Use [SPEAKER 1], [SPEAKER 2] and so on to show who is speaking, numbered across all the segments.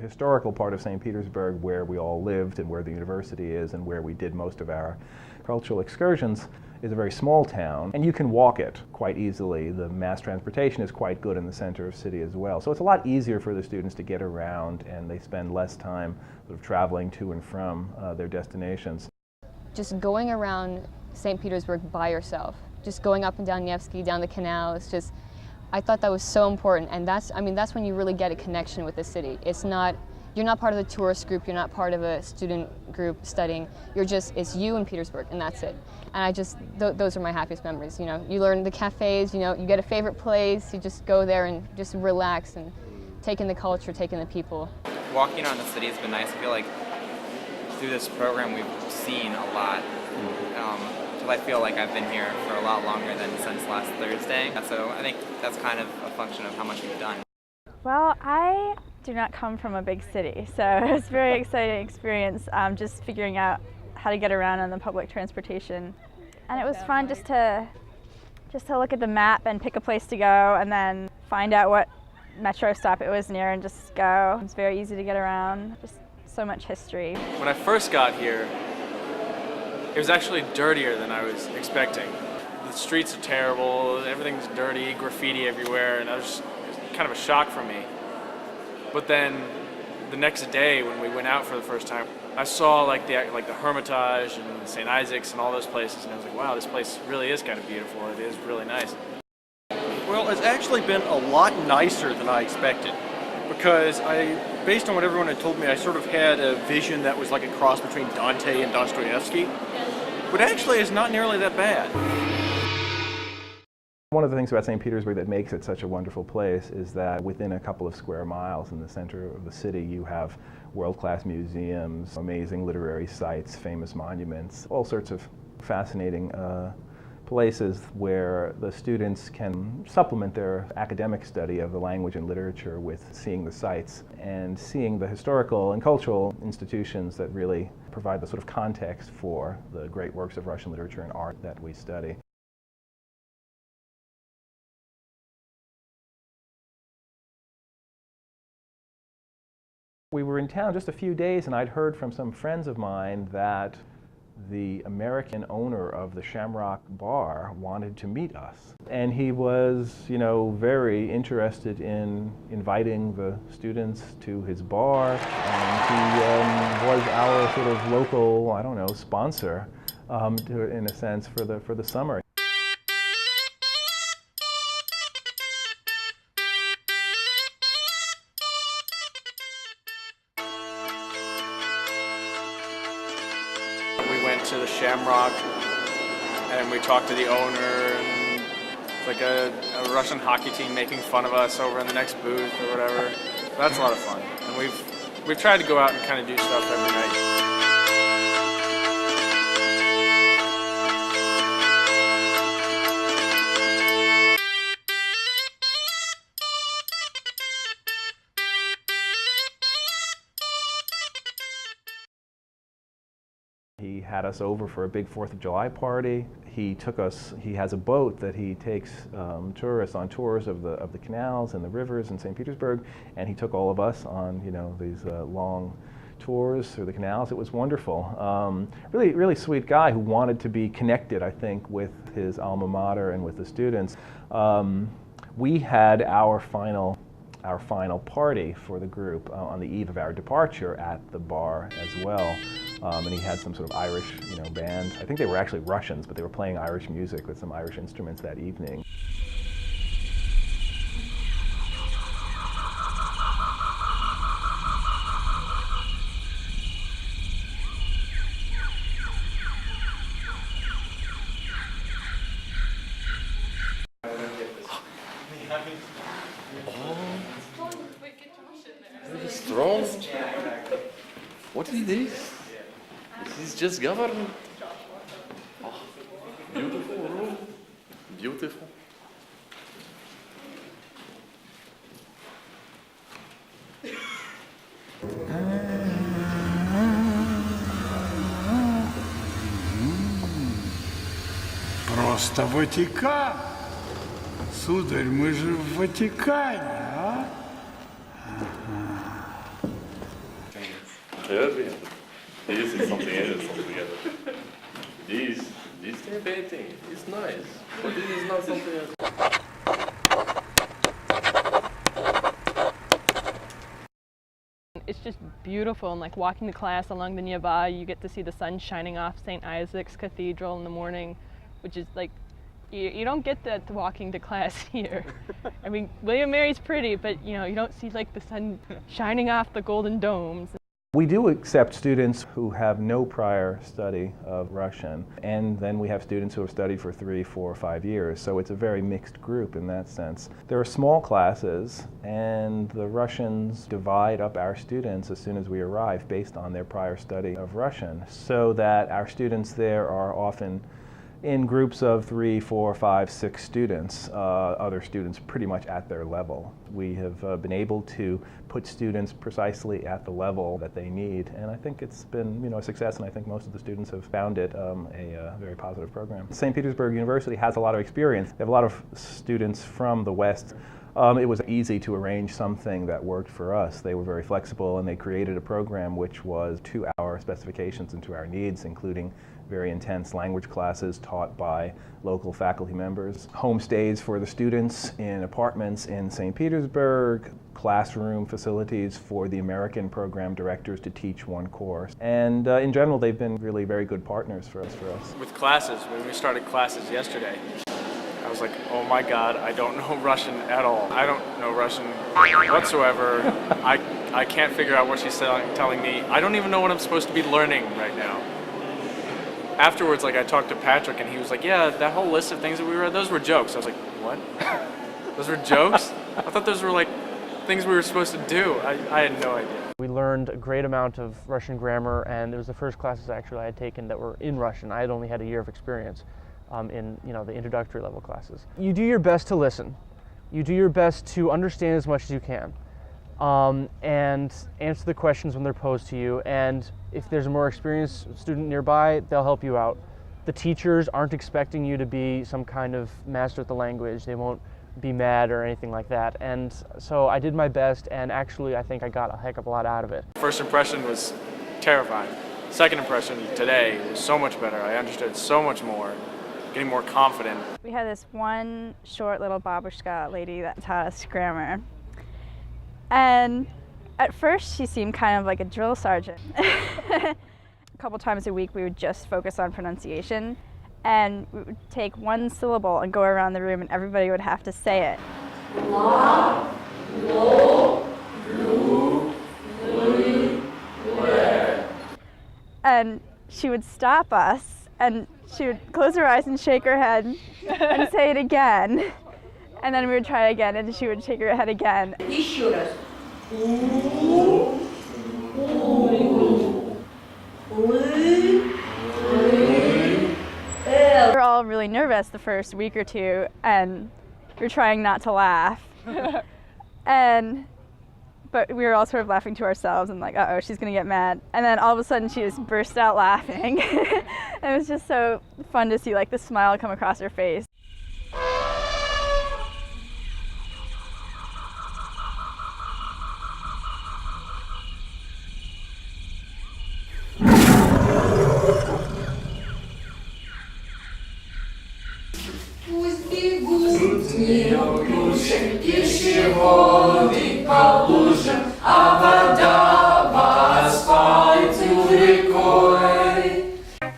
[SPEAKER 1] historical part of St. Petersburg where we all lived and where the university is and where we did most of our cultural excursions is a very small town, and you can walk it quite easily. The mass transportation is quite good in the center of the city as well. So it's a lot easier for the students to get around, and they spend less time sort of traveling to and from their destinations.
[SPEAKER 2] Just going around St. Petersburg by yourself, just going up and down Nevsky, down the canals, I thought that was so important, and that's when you really get a connection with the city. You're not part of the tourist group, you're not part of a student group studying, it's you in Petersburg, and that's it. And those are my happiest memories, You learn the cafes, you get a favorite place, you just go there and just relax and take in the culture, take in the people.
[SPEAKER 3] Walking around the city has been nice. I feel like through this program we've seen a lot. I feel like I've been here for a lot longer than since last Thursday. So I think that's kind of a function of how much we've done.
[SPEAKER 4] Well, I do not come from a big city, so it was a very exciting experience just figuring out how to get around on the public transportation. And it was fun just to look at the map and pick a place to go and then find out what metro stop it was near and just go. It's very easy to get around, just so much history.
[SPEAKER 5] When I first got here, it was actually dirtier than I was expecting. The streets are terrible, everything's dirty, graffiti everywhere, and it was kind of a shock for me. But then the next day when we went out for the first time, I saw like the Hermitage and St. Isaac's and all those places, and I was like, wow, this place really is kind of beautiful. It is really nice.
[SPEAKER 6] Well, it's actually been a lot nicer than I expected, because based on what everyone had told me, I sort of had a vision that was like a cross between Dante and Dostoevsky, but actually it's not nearly that bad.
[SPEAKER 1] One of the things about St. Petersburg that makes it such a wonderful place is that within a couple of square miles in the center of the city you have world-class museums, amazing literary sites, famous monuments, all sorts of fascinating places where the students can supplement their academic study of the language and literature with seeing the sites and seeing the historical and cultural institutions that really provide the sort of context for the great works of Russian literature and art that we study. We were in town just a few days, and I'd heard from some friends of mine that the American owner of the Shamrock Bar wanted to meet us. And he was, very interested in inviting the students to his bar, and he was our sort of local, sponsor, in a sense, for the summer.
[SPEAKER 5] We went to the Shamrock and we talked to the owner, and it's like a Russian hockey team making fun of us over in the next booth or whatever. That's a lot of fun. And we've tried to go out and kind of do stuff every night.
[SPEAKER 1] He had us over for a big 4th of July party. He has a boat that he takes tourists on tours of the canals and the rivers in St. Petersburg, and he took all of us on, these long tours through the canals. It was wonderful. Really sweet guy who wanted to be connected, I think, with his alma mater and with the students. We had our final party for the group on the eve of our departure at the bar as well. And he had some sort of Irish, band. I think they were actually Russians, but they were playing Irish music with some Irish instruments that evening.
[SPEAKER 7] This is throne? What is this? This is just government. Oh, beautiful room. Beautiful.
[SPEAKER 8] Просто Ватикан. Сударь, мы же в Ватикане, а?
[SPEAKER 7] Heavy. This is something else altogether. This painting is nice, but this is not something else.
[SPEAKER 9] It's just beautiful, and like walking to class along the nearby, you get to see the sun shining off St. Isaac's Cathedral in the morning, which is like, you don't get that walking to class here. I mean, William Mary's pretty, but you know, you don't see like the sun shining off the golden domes.
[SPEAKER 1] We do accept students who have no prior study of Russian, and then we have students who have studied for 3, 4, 5 years, so it's a very mixed group in that sense. There are small classes, and the Russians divide up our students as soon as we arrive based on their prior study of Russian, so that our students there are often in groups of 3, 4, 5, 6 students, other students pretty much at their level. We have been able to put students precisely at the level that they need, and I think it's been, you know, a success, and I think most of the students have found it a very positive program. St. Petersburg University has a lot of experience. They have a lot of students from the West. It was easy to arrange something that worked for us. They were very flexible, and they created a program which was to our specifications and to our needs, including very intense language classes taught by local faculty members, homestays for the students in apartments in St. Petersburg, classroom facilities for the American program directors to teach one course. And in general, they've been really very good partners for us.
[SPEAKER 5] With classes, when we started classes yesterday, I was like, oh my God, I don't know Russian at all. I don't know Russian whatsoever. I can't figure out what she's telling me. I don't even know what I'm supposed to be learning right now. Afterwards, like, I talked to Patrick, and he was like, yeah, that whole list of things that we read, those were jokes. I was like, what? Those were jokes? I thought those were like things we were supposed to do. I had no idea.
[SPEAKER 10] We learned a great amount of Russian grammar, and it was the first classes actually I had taken that were in Russian. I had only had a year of experience in, you know, the introductory level classes. You do your best to listen. You do your best to understand as much as you can, and answer the questions when they're posed to you. And if there's a more experienced student nearby, they'll help you out. The teachers aren't expecting you to be some kind of master at the language. They won't be mad or anything like that. And so I did my best, and actually I think I got a heck of a lot out of it.
[SPEAKER 5] First impression was terrifying. Second impression today was so much better. I understood so much more, getting more confident.
[SPEAKER 4] We had this one short little babushka lady that taught us grammar. And at first she seemed kind of like a drill sergeant. A couple times a week we would just focus on pronunciation, and we would take one syllable and go around the room, and everybody would have to say it. La, lo, lu, li, le. And she would stop us, and she would close her eyes and shake her head and say it again. And then we would try again, and she would shake her head again.
[SPEAKER 11] Еще раз.
[SPEAKER 4] We were all really nervous the first week or two, and we were trying not to laugh. But we were all sort of laughing to ourselves and like, uh-oh, she's gonna get mad. And then all of a sudden she just burst out laughing. And it was just so fun to see like the smile come across her face.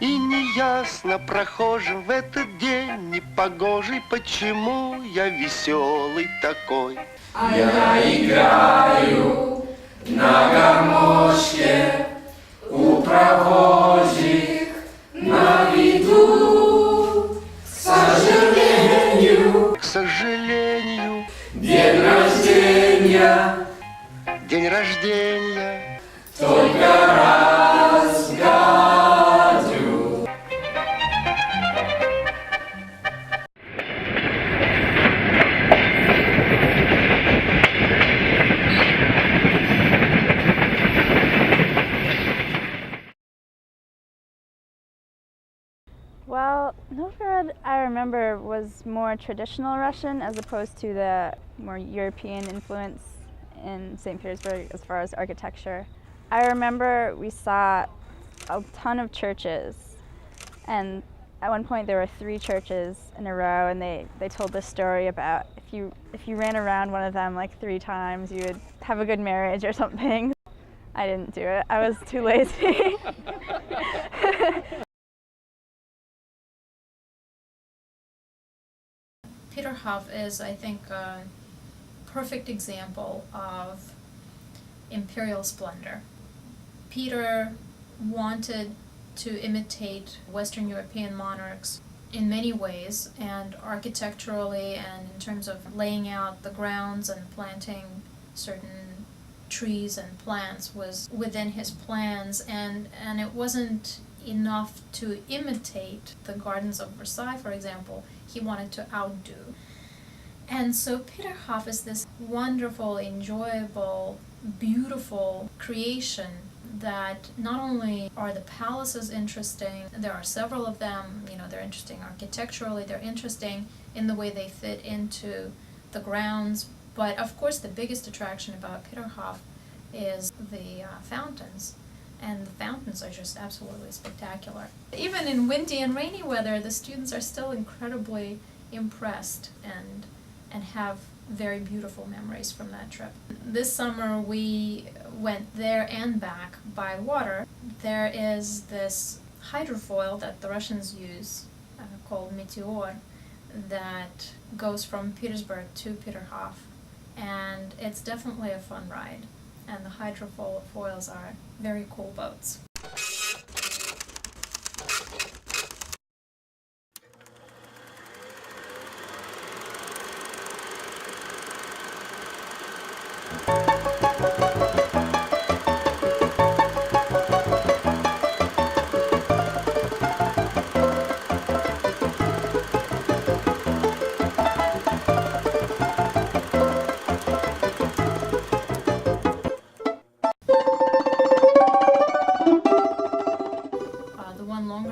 [SPEAKER 12] И неясно прохожим в этот день непогожий, почему я веселый такой.
[SPEAKER 11] А я играю на гармошке у прохожих на виду. К сожалению, день рождения только раз в году.
[SPEAKER 4] Well, Novgorod, I remember, was more traditional Russian as opposed to the more European influence in St. Petersburg as far as architecture. I remember we saw a ton of churches, and at one point there were 3 churches in a row, and they told this story about if you ran around one of them like 3 times, you would have a good marriage or something. I didn't do it. I was too lazy.
[SPEAKER 13] Peterhof is, I think, a perfect example of imperial splendor. Peter wanted to imitate Western European monarchs in many ways, and architecturally and in terms of laying out the grounds and planting certain trees and plants was within his plans, and it wasn't enough to imitate the gardens of Versailles, for example. He wanted to outdo. And so Peterhof is this wonderful, enjoyable, beautiful creation that not only are the palaces interesting, there are several of them, you know, they're interesting architecturally, they're interesting in the way they fit into the grounds, but of course the biggest attraction about Peterhof is the fountains. And the fountains are just absolutely spectacular. Even in windy and rainy weather, the students are still incredibly impressed and have very beautiful memories from that trip. This summer we went there and back by water. There is this hydrofoil that the Russians use called Meteor that goes from Petersburg to Peterhof, and it's definitely a fun ride. And the hydrofoils are very cool boats.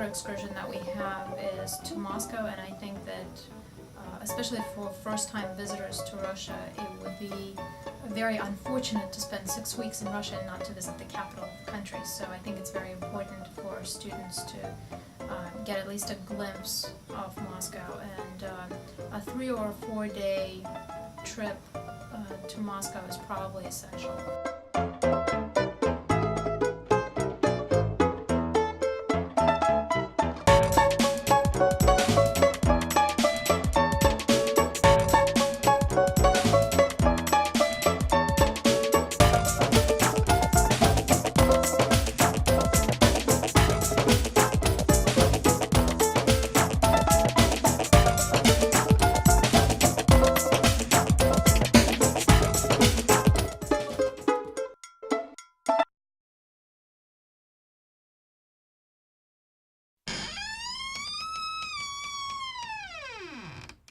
[SPEAKER 13] Excursion that we have is to Moscow, and I think that especially for first-time visitors to Russia, it would be very unfortunate to spend 6 weeks in Russia and not to visit the capital of the country. So I think it's very important for students to get at least a glimpse of Moscow, and a 3 or 4 day trip to Moscow is probably essential.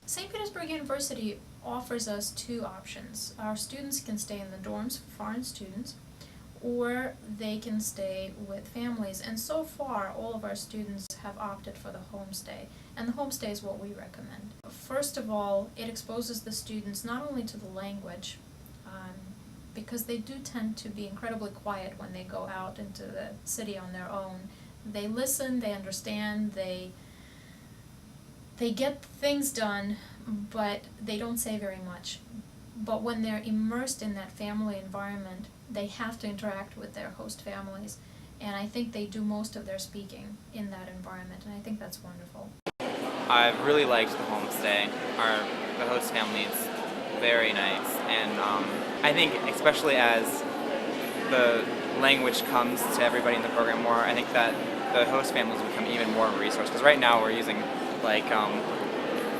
[SPEAKER 13] St. Petersburg University offers us 2 options. Our students can stay in the dorms for foreign students, or they can stay with families. And so far, all of our students have opted for the homestay, and the homestay is what we recommend. First of all, it exposes the students not only to the language, because they do tend to be incredibly quiet when they go out into the city on their own. They listen, they understand, they get things done, but they don't say very much. But when they're immersed in that family environment, they have to interact with their host families, and I think they do most of their speaking in that environment, and I think that's wonderful.
[SPEAKER 3] I really liked the homestay. The host family is very nice, and I think especially as the language comes to everybody in the program more, I think that the host families become even more of a resource, because right now we're using like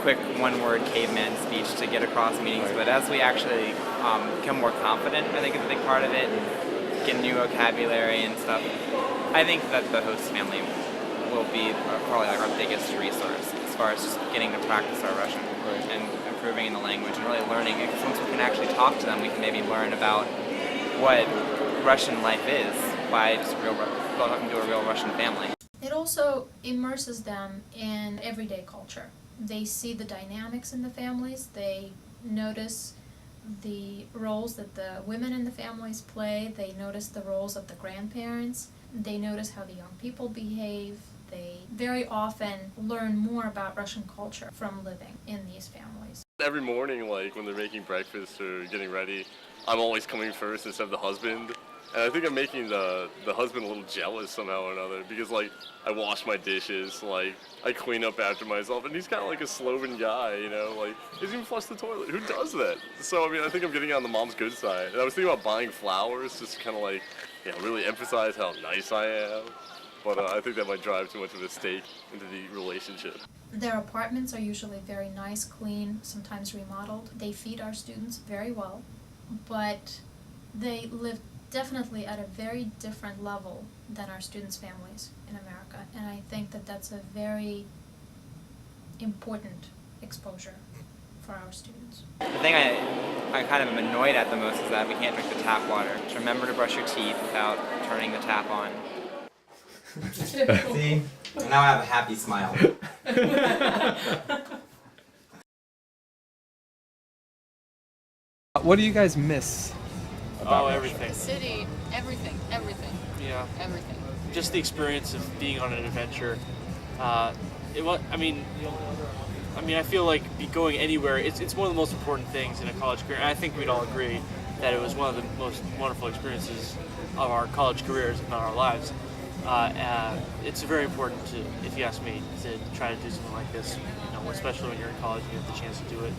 [SPEAKER 3] quick one-word caveman speech to get across meanings, but as we actually become more confident, I think is a big part of it, get new vocabulary and stuff. I think that the host family will be probably like our biggest resource as far as just getting to practice our Russian and improving in the language and really learning. Because once we can actually talk to them, we can maybe learn about what Russian life is by just talking to a real Russian family.
[SPEAKER 13] It also immerses them in everyday culture. They see the dynamics in the families, they notice the roles that the women in the families play. They notice the roles of the grandparents. They notice how the young people behave. They very often learn more about Russian culture from living in these families.
[SPEAKER 7] Every morning, like when they're making breakfast or getting ready, I'm always coming first instead of the husband. And I think I'm making the husband a little jealous somehow or another, because like I wash my dishes, like I clean up after myself, and he's kind of like a Sloven guy, you know, like he doesn't even flush the toilet. Who does that? So I mean, I think I'm getting on the mom's good side. And I was thinking about buying flowers just to kind of like, you know, really emphasize how nice I am. But I think that might drive too much of a stake into the relationship.
[SPEAKER 13] Their apartments are usually very nice, clean, sometimes remodeled. They feed our students very well, but they live definitely at a very different level than our students' families in America. And I think that that's a very important exposure for our students.
[SPEAKER 3] The thing I kind of am annoyed at the most is that we can't drink the tap water. Just remember to brush your teeth without turning the tap on.
[SPEAKER 14] See? Now I have a happy smile.
[SPEAKER 15] What do you guys miss?
[SPEAKER 5] Oh, everything.
[SPEAKER 16] The city, everything.
[SPEAKER 5] Yeah.
[SPEAKER 16] Everything.
[SPEAKER 5] Just the experience of being on an adventure. I feel like going anywhere, it's one of the most important things in a college career. And I think we'd all agree that it was one of the most wonderful experiences of our college careers, if not our lives. It's very important to, if you ask me, to try to do something like this, you know, especially when you're in college and you have the chance to do it.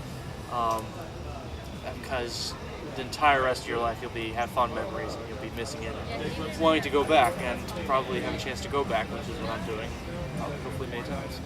[SPEAKER 5] Because the entire rest of your life you'll have fond memories and you'll be missing it and wanting to go back and probably have a chance to go back, which is what I'm doing, hopefully many times.